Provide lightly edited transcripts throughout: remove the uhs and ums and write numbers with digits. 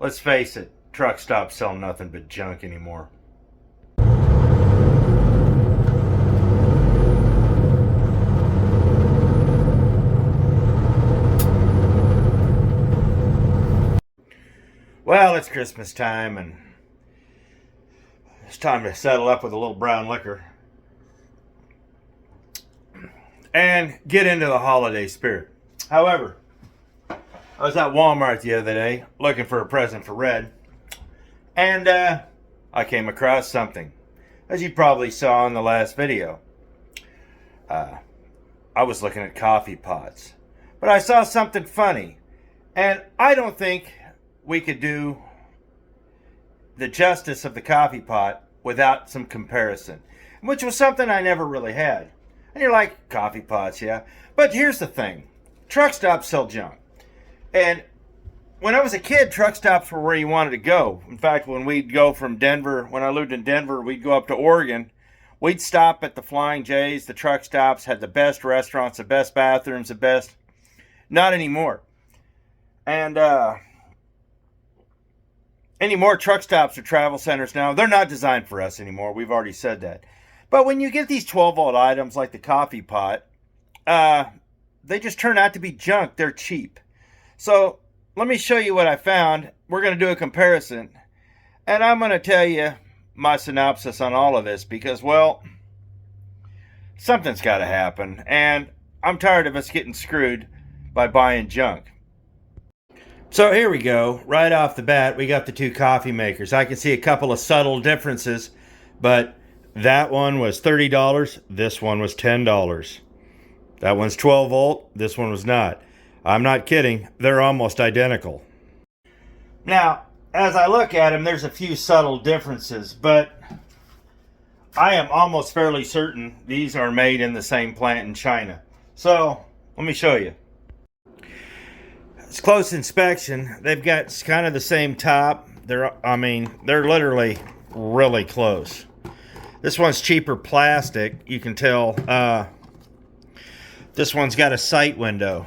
Let's face it, truck stops sell nothing but junk anymore. Well, it's Christmas time and it's time to settle up with a little brown liquor and get into the holiday spirit. However, I was at Walmart the other day looking for a present for Red, and I came across something, as you probably saw in the last video. I was looking at coffee pots, but I saw something funny, and I don't think we could do the justice of the coffee pot without some comparison, which was something I never really had. And you're like, coffee pots, yeah. But here's the thing. Truck stops sell junk. And when I was a kid, truck stops were where you wanted to go. In fact, when we'd go from Denver, when I lived in Denver, we'd go up to Oregon. We'd stop at the Flying J's. The truck stops had the best restaurants, the best bathrooms, the best. Not anymore. And anymore, truck stops are travel centers now. They're not designed for us anymore. We've already said that. But when you get these 12-volt items like the coffee pot, they just turn out to be junk. They're cheap. So let me show you what I found. We're going to do a comparison. And I'm going to tell you my synopsis on all of this because, well, something's got to happen. And I'm tired of us getting screwed by buying junk. So here we go. Right off the bat, we got the two coffee makers. I can see a couple of subtle differences, but that one was $30. This one was $10. That one's 12 volt. This one was not. I'm not kidding. They're almost identical. Now, as I look at them, there's a few subtle differences, but I am almost fairly certain these are made in the same plant in China. So, let me show you. It's close inspection. They've got kind of the same top. They're literally really close. This one's cheaper plastic. You can tell. This one's got a sight window.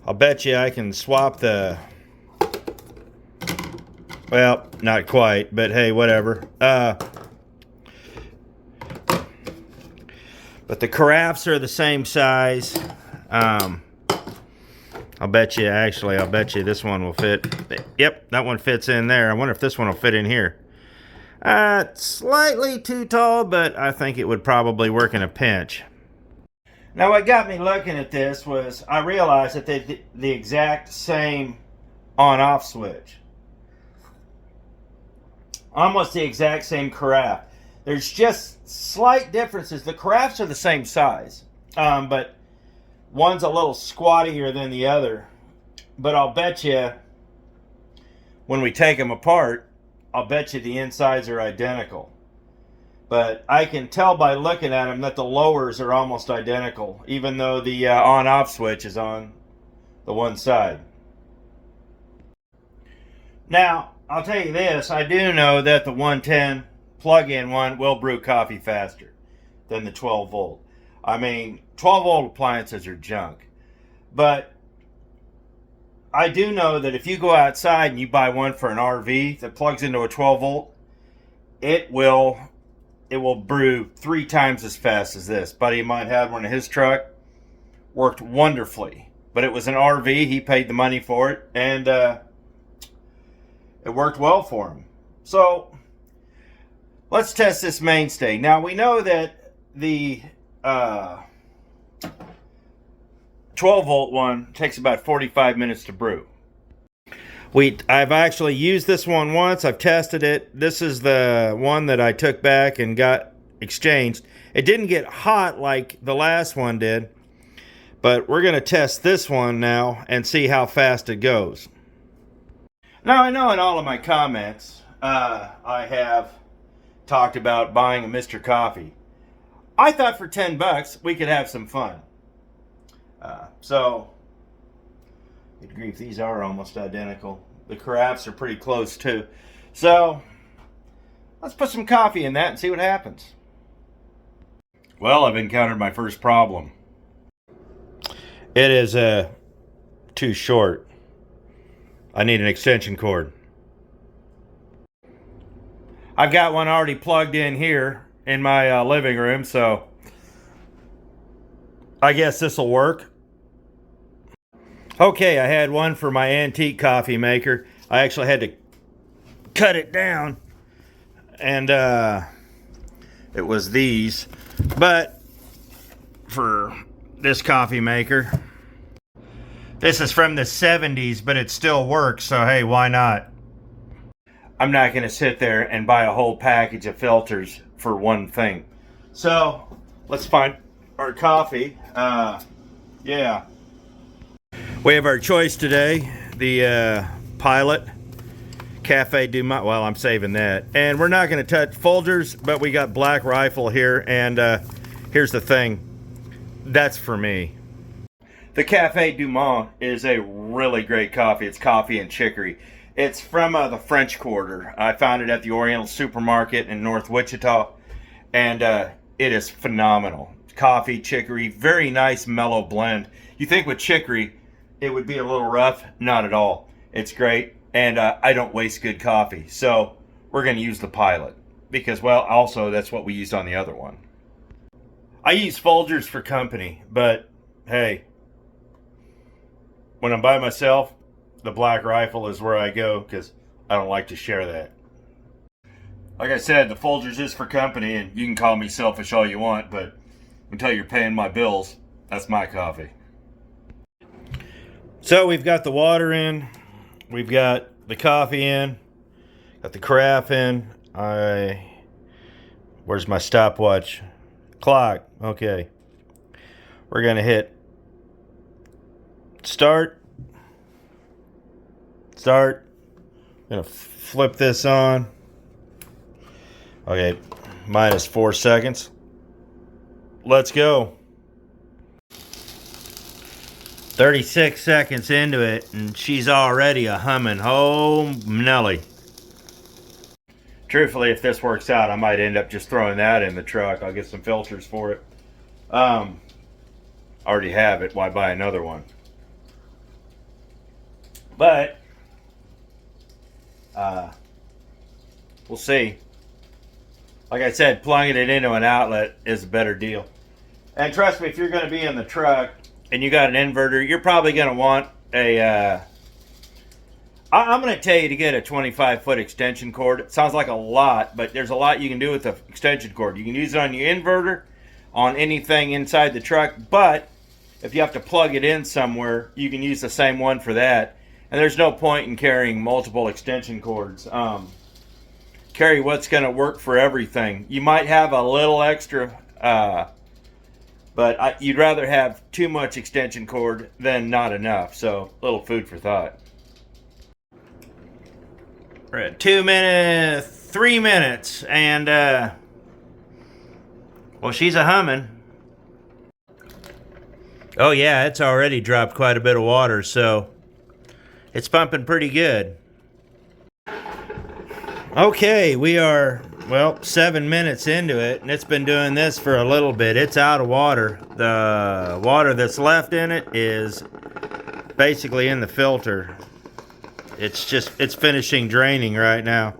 I'll bet you I can swap the... Well, not quite, but hey, whatever. But the carafes are the same size. I'll bet you this one will fit. Yep, that one fits in there. I wonder if this one will fit in here. Slightly too tall, but I think it would probably work in a pinch. Now, what got me looking at this was I realized that they the exact same on-off switch. Almost the exact same carafe. There's just slight differences. The carafes are the same size, but one's a little squattier than the other. But I'll bet you, when we take them apart, I'll bet you the insides are identical. But I can tell by looking at them that the lowers are almost identical, even though the on-off switch is on the one side. Now, I'll tell you this, I do know that the 110 plug-in one will brew coffee faster than the 12 volt. I mean, 12 volt appliances are junk. But I do know that if you go outside and you buy one for an RV that plugs into a 12 volt, it will brew 3 times as fast as this. Buddy of mine had one in his truck, worked wonderfully. But it was an RV, he paid the money for it, and it worked well for him. So, let's test this mainstay. Now, we know that the 12 volt one takes about 45 minutes to brew. I've actually used this one once. I've tested it. This is the one that I took back and got exchanged. It didn't get hot like the last one did, but we're going to test this one now and see how fast it goes. Now, I know in all of my comments, I have talked about buying a Mr. Coffee. I thought for 10 bucks we could have some fun. So, good grief, these are almost identical. The carafes are pretty close too. So, let's put some coffee in that and see what happens. Well, I've encountered my first problem. It is too short. I need an extension cord. I've got one already plugged in here in my living room, so I guess this will work. Okay, I had one for my antique coffee maker. I actually had to cut it down, and it was these. But for this coffee maker, this is from the 70s, but it still works, so hey, why not? I'm not going to sit there and buy a whole package of filters for one thing. So let's find our coffee. Yeah. We have our choice today. The Pilot Cafe du Monde. Well, I'm saving that. And we're not going to touch Folgers, but we got Black Rifle here. And here's the thing. That's for me. The Cafe du Monde is a really great coffee. It's coffee and chicory. It's from the French Quarter. I found it at the Oriental Supermarket in North Wichita, and it is phenomenal. Coffee, chicory, very nice mellow blend. You think with chicory it would be a little rough? Not at all. It's great, and I don't waste good coffee, so we're going to use the Pilot because, well, also that's what we used on the other one. I use Folgers for company, but hey, when I'm by myself, the Black Rifle is where I go because I don't like to share that. Like I said, the Folgers is for company, and you can call me selfish all you want, but until you're paying my bills, that's my coffee. So we've got the water in, we've got the coffee in, got the carafe in. Where's my stopwatch? Clock. Okay. We're gonna hit start. I'm gonna flip this on. Okay, minus 4 seconds. Let's go. 36 seconds into it, and she's already a humming. Oh, Nelly. Truthfully, if this works out, I might end up just throwing that in the truck. I'll get some filters for it. Already have it. Why buy another one? But we'll see. Like I said, plugging it into an outlet is a better deal. And trust me, if you're going to be in the truck and you got an inverter, you're probably going to want a I'm going to tell you to get a 25-foot extension cord. It sounds like a lot, but there's a lot you can do with the extension cord. You can use it on your inverter, on anything inside the truck, but if you have to plug it in somewhere, you can use the same one for that. And there's no point in carrying multiple extension cords. Carry what's going to work for everything. You might have a little extra, but you'd rather have too much extension cord than not enough. So, little food for thought. We're at 2 minutes, 3 minutes, and well, she's a humming. Oh yeah, it's already dropped quite a bit of water, so it's pumping pretty good. Okay, we are, well, 7 minutes into it, and it's been doing this for a little bit. It's out of water. The water that's left in it is basically in the filter. It's finishing draining right now.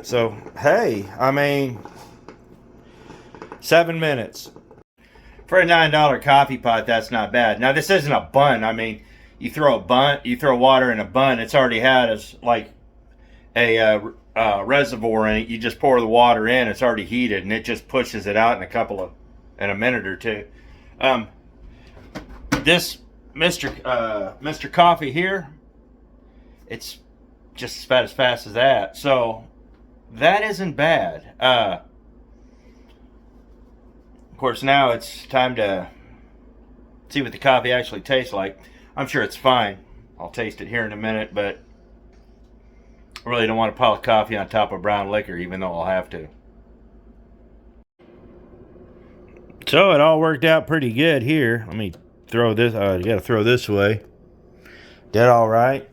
So, hey, I mean, 7 minutes. For a $9 coffee pot, that's not bad. Now, this isn't a bun. I mean, you throw water in a bun, it's already had like a reservoir in it. You just pour the water in, it's already heated, and it just pushes it out in a minute or two. This Mr. Coffee here, it's just about as fast as that. So that isn't bad. Of course, now it's time to see what the coffee actually tastes like. I'm sure it's fine. I'll taste it here in a minute, but I really don't want to pile coffee on top of brown liquor, even though I'll have to. So it all worked out pretty good here. Let me throw this. You got to throw this away. Did all right.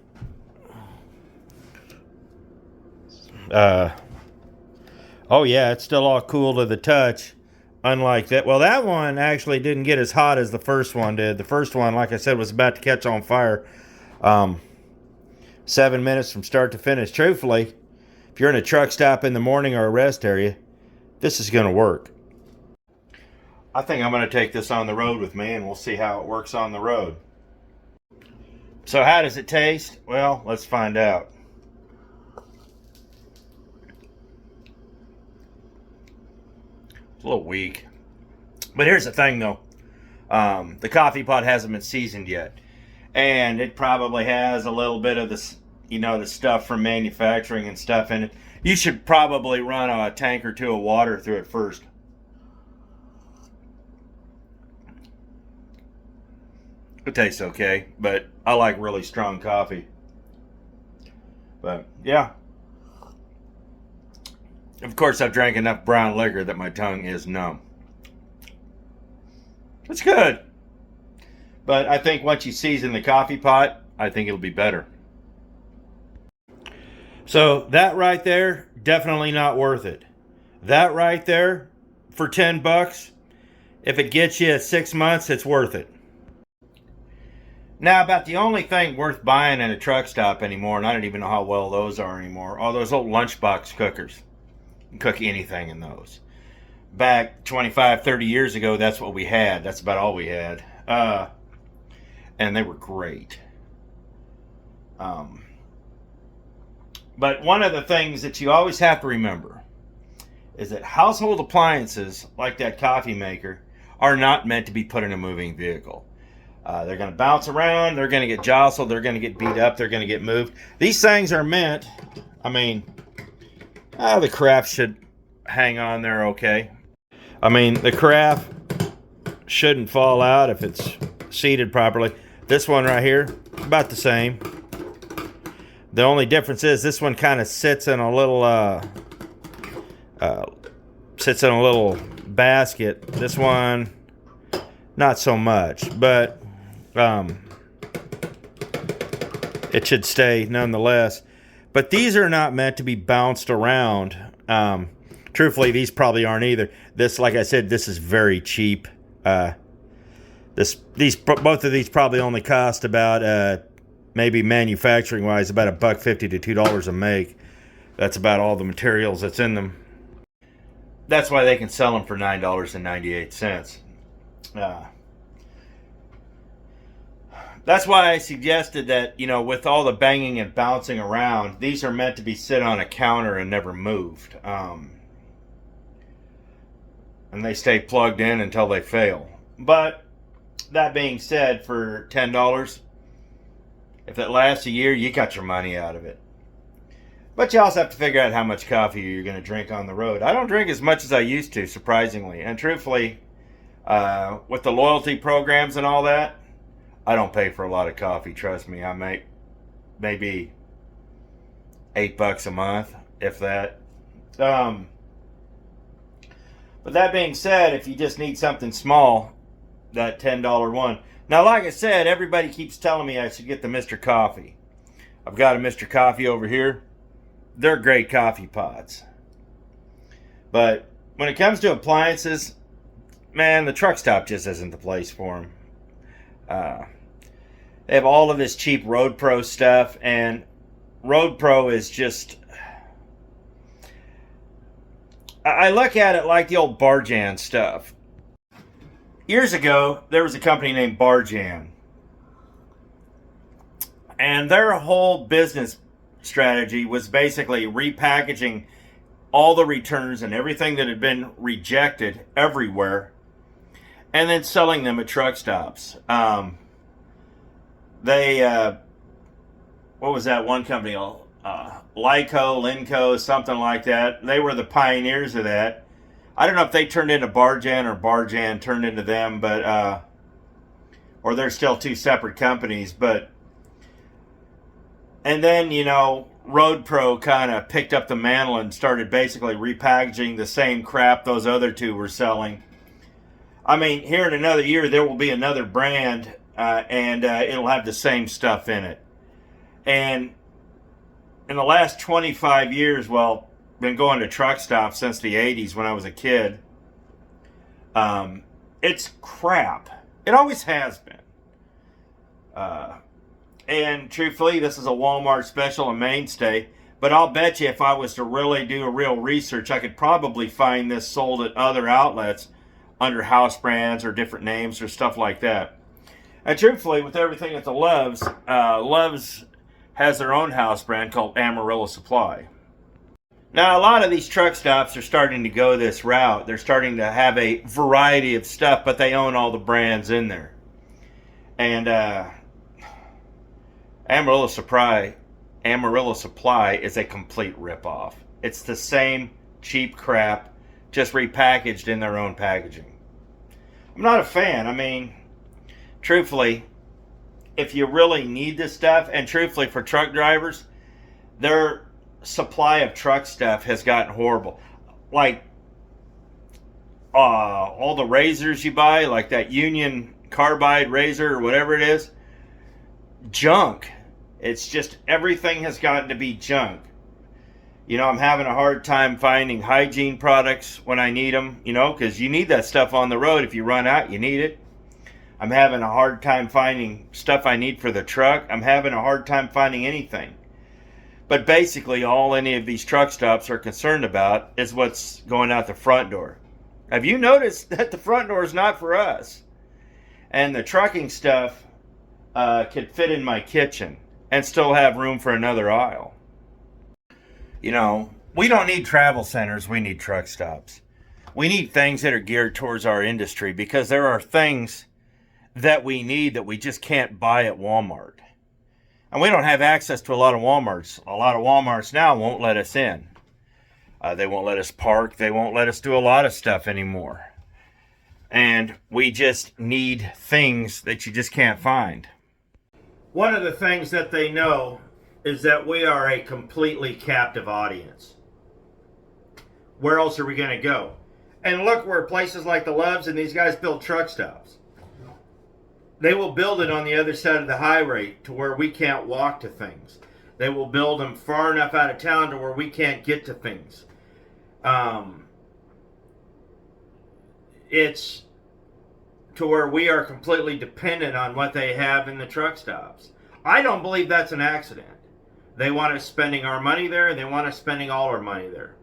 Oh yeah, it's still all cool to the touch. Unlike that, well, that one actually didn't get as hot as the first one did. The first one, like I said, was about to catch on fire. 7 minutes from start to finish. Truthfully, if you're in a truck stop in the morning or a rest area, this is going to work. I think I'm going to take this on the road with me, and we'll see how it works on the road. So how does it taste? Well, let's find out. It's a little weak. But here's the thing, though. The coffee pot hasn't been seasoned yet. And it probably has a little bit of this, the stuff from manufacturing and stuff in it. You should probably run a tank or two of water through it first. It tastes okay, but I like really strong coffee. But yeah. Of course, I've drank enough brown liquor that my tongue is numb. It's good. But I think once you season the coffee pot, I think it'll be better. So that right there, definitely not worth it. That right there, for $10, if it gets you 6 months, it's worth it. Now, about the only thing worth buying in a truck stop anymore, and I don't even know how well those are anymore, are those old lunchbox cookers. You can cook anything in those. Back 25, 30 years ago, that's what we had. That's about all we had. And they were great. But one of the things that you always have to remember is that household appliances, like that coffee maker, are not meant to be put in a moving vehicle. They're going to bounce around, they're going to get jostled, they're going to get beat up, they're going to get moved. These things are meant, the craft should hang on there okay. The craft shouldn't fall out if it's seated properly. This one right here, about the same. The only difference is this one kind of sits in a little basket. This one, not so much, but it should stay nonetheless. But these are not meant to be bounced around. Truthfully, these probably aren't either. This, like I said, this is very cheap. Both of these probably only cost about maybe manufacturing wise about $1.50 to $2 a make. That's about all the materials that's in them. That's why they can sell them for $9.98. That's why I suggested that, with all the banging and bouncing around, these are meant to be sit on a counter and never moved. And they stay plugged in until they fail. But that being said, for $10, if it lasts a year, you got your money out of it. But you also have to figure out how much coffee you're going to drink on the road. I don't drink as much as I used to, surprisingly. And truthfully, with the loyalty programs and all that, I don't pay for a lot of coffee, trust me. I make maybe $8 a month, if that. But that being said, if you just need something small, that $10 one. Now, like I said, everybody keeps telling me I should get the Mr. Coffee. I've got a Mr. Coffee over here. They're great coffee pots. But when it comes to appliances, man, the truck stop just isn't the place for them. They have all of this cheap Road Pro stuff, and Road Pro is just... I look at it like the old Barjan stuff. Years ago, there was a company named Barjan. And their whole business strategy was basically repackaging all the returns and everything that had been rejected everywhere, and then selling them at truck stops. What was that one company? Linco, something like that. They were the pioneers of that. I don't know if they turned into Barjan or Barjan turned into them, but or they're still two separate companies. But and then Road Pro kind of picked up the mantle and started basically repackaging the same crap those other two were selling. Here in another year there will be another brand, and it'll have the same stuff in it. And in the last 25 years, been going to truck stops since the 80s when I was a kid. It's crap. It always has been. And truthfully, this is a Walmart special, a mainstay. But I'll bet you if I was to really do a real research, I could probably find this sold at other outlets under house brands or different names or stuff like that. And truthfully, with everything at the Love's has their own house brand called Amarillo Supply. Now, a lot of these truck stops are starting to go this route. They're starting to have a variety of stuff, but they own all the brands in there. And Amarillo Supply is a complete ripoff. It's the same cheap crap, just repackaged in their own packaging. I'm not a fan. I mean, truthfully, if you really need this stuff, and truthfully for truck drivers, their supply of truck stuff has gotten horrible. Like all the razors you buy, like that Union Carbide razor or whatever it is, junk. It's just everything has gotten to be junk. You know, I'm having a hard time finding hygiene products when I need them, you know, because you need that stuff on the road. If you run out, you need it. I'm having a hard time finding stuff I need for the truck. I'm having a hard time finding anything. But basically, all any of these truck stops are concerned about is what's going out the front door. Have you noticed that the front door is not for us? And the trucking stuff could fit in my kitchen and still have room for another aisle. You know, we don't need travel centers, we need truck stops. We need things that are geared towards our industry because there are things that we need that we just can't buy at Walmart. And we don't have access to a lot of Walmarts. A lot of Walmarts now won't let us in. They won't let us park. They won't let us do a lot of stuff anymore. And we just need things that you just can't find. One of the things that they know is that we are a completely captive audience. Where else are we going to go? And look where places like the Loves and these guys build truck stops. They will build it on the other side of the highway to where we can't walk to things. They will build them far enough out of town to where we can't get to things. It's to where we are completely dependent on what they have in the truck stops. I don't believe that's an accident. They want us spending our money there. They want us spending all our money there.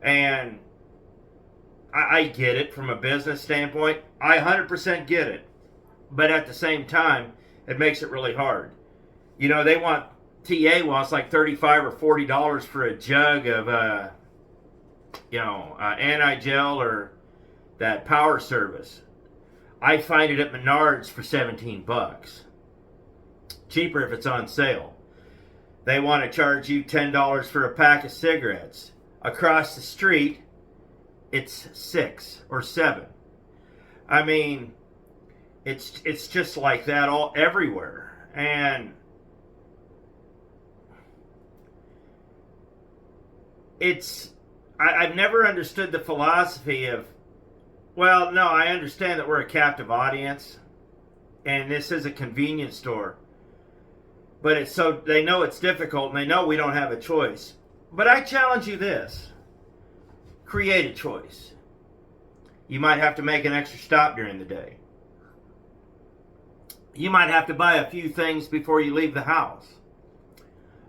And I get it from a business standpoint. I 100% get it. But at the same time, it makes it really hard. You know, they want, TA wants like $35 or $40 for a jug of, anti-gel or that power service. I find it at Menards for 17 bucks. Cheaper if it's on sale. They want to charge you $10 for a pack of cigarettes. Across the street, it's $6 or $7. I mean, it's just like that all everywhere. And I've never understood the philosophy of, well, no, I understand that we're a captive audience and this is a convenience store. But it's so they know it's difficult and they know we don't have a choice. But I challenge you this. Create a choice. You might have to make an extra stop during the day. You might have to buy a few things before you leave the house.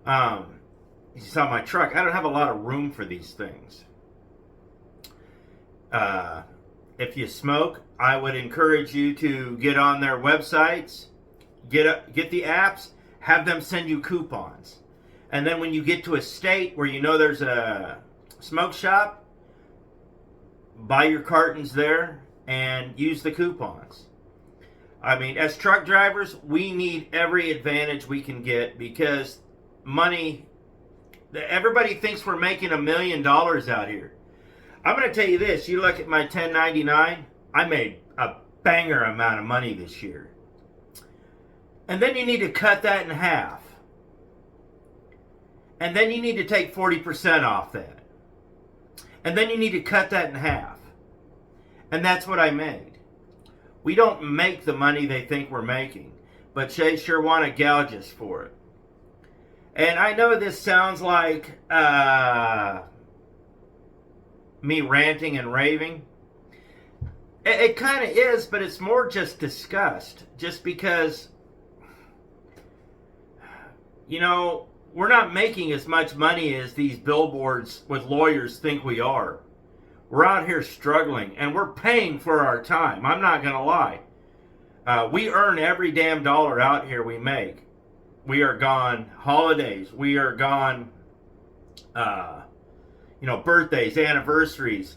You saw my truck. I don't have a lot of room for these things. If you smoke, I would encourage you to get on their websites, get the apps, have them send you coupons. And then when you get to a state where you know there's a smoke shop, buy your cartons there and use the coupons. I mean, as truck drivers, we need every advantage we can get because money, everybody thinks we're making $1 million out here. I'm going to tell you this. You look at my 1099, I made a banger amount of money this year. And then you need to cut that in half. And then you need to take 40% off that. And then you need to cut that in half. And that's what I made. We don't make the money they think we're making, but they sure want to gouge us for it. And I know this sounds like me ranting and raving. It kind of is, but it's more just disgust. Just because you know, we're not making as much money as these billboards with lawyers think we are. We're out here struggling, and we're paying for our time. I'm not going to lie. We earn every damn dollar out here we make. We are gone holidays. We are gone, birthdays, anniversaries.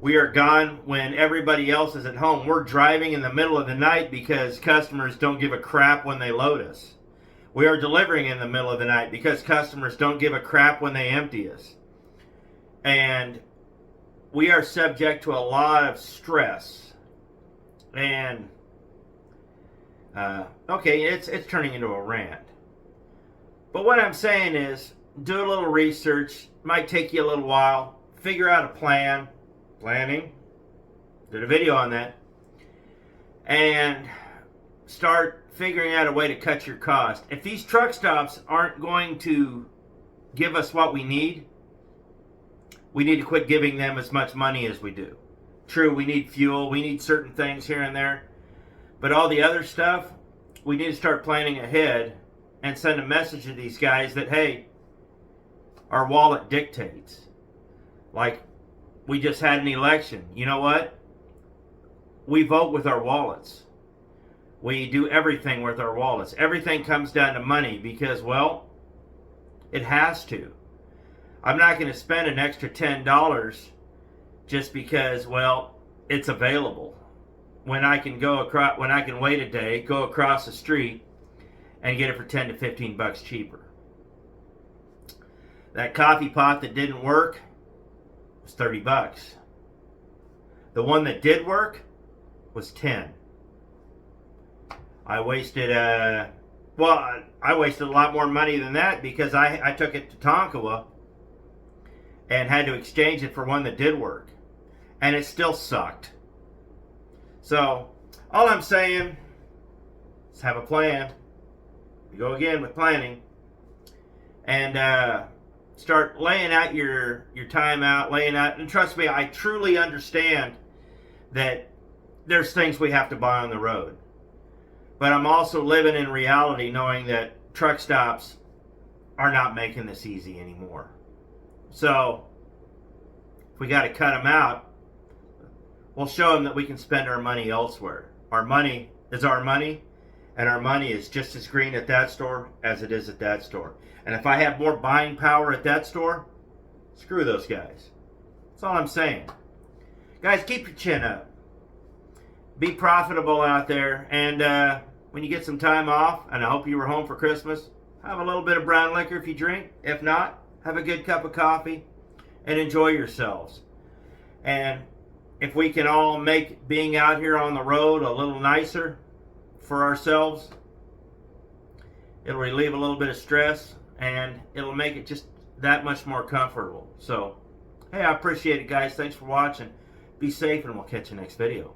We are gone when everybody else is at home. We're driving in the middle of the night because customers don't give a crap when they load us. We are delivering in the middle of the night because customers don't give a crap when they empty us. And we are subject to a lot of stress. And, okay, it's turning into a rant. But what I'm saying is, do a little research. Might take you a little while. Figure out a plan. Planning. Did a video on that. And start figuring out a way to cut your cost. If these truck stops aren't going to give us what we need to quit giving them as much money as we do. True, we need fuel. We need certain things here and there. But all the other stuff, we need to start planning ahead and send a message to these guys that, hey, our wallet dictates. Like, we just had an election. You know what? We vote with our wallets. We do everything with our wallets. Everything comes down to money because, well, it has to. I'm not going to spend an extra $10 just because, well, it's available. When I can wait a day, go across the street, and get it for 10 to 15 bucks cheaper. That coffee pot that didn't work was 30 bucks. The one that did work was 10. I wasted a lot more money than that because I took it to Tonkawa and had to exchange it for one that did work. And it still sucked. So, all I'm saying is have a plan. You go again with planning. And start laying out your time out, and trust me, I truly understand that there's things we have to buy on the road. But I'm also living in reality knowing that truck stops are not making this easy anymore. So, if we got to cut them out, we'll show them that we can spend our money elsewhere. Our money is our money, and our money is just as green at that store as it is at that store. And if I have more buying power at that store, screw those guys. That's all I'm saying. Guys, keep your chin up. Be profitable out there. And when you get some time off, and I hope you were home for Christmas, have a little bit of brown liquor if you drink. If not, have a good cup of coffee and enjoy yourselves. And if we can all make being out here on the road a little nicer for ourselves, it'll relieve a little bit of stress and it'll make it just that much more comfortable. So, hey, I appreciate it, guys. Thanks for watching. Be safe, and we'll catch you next video.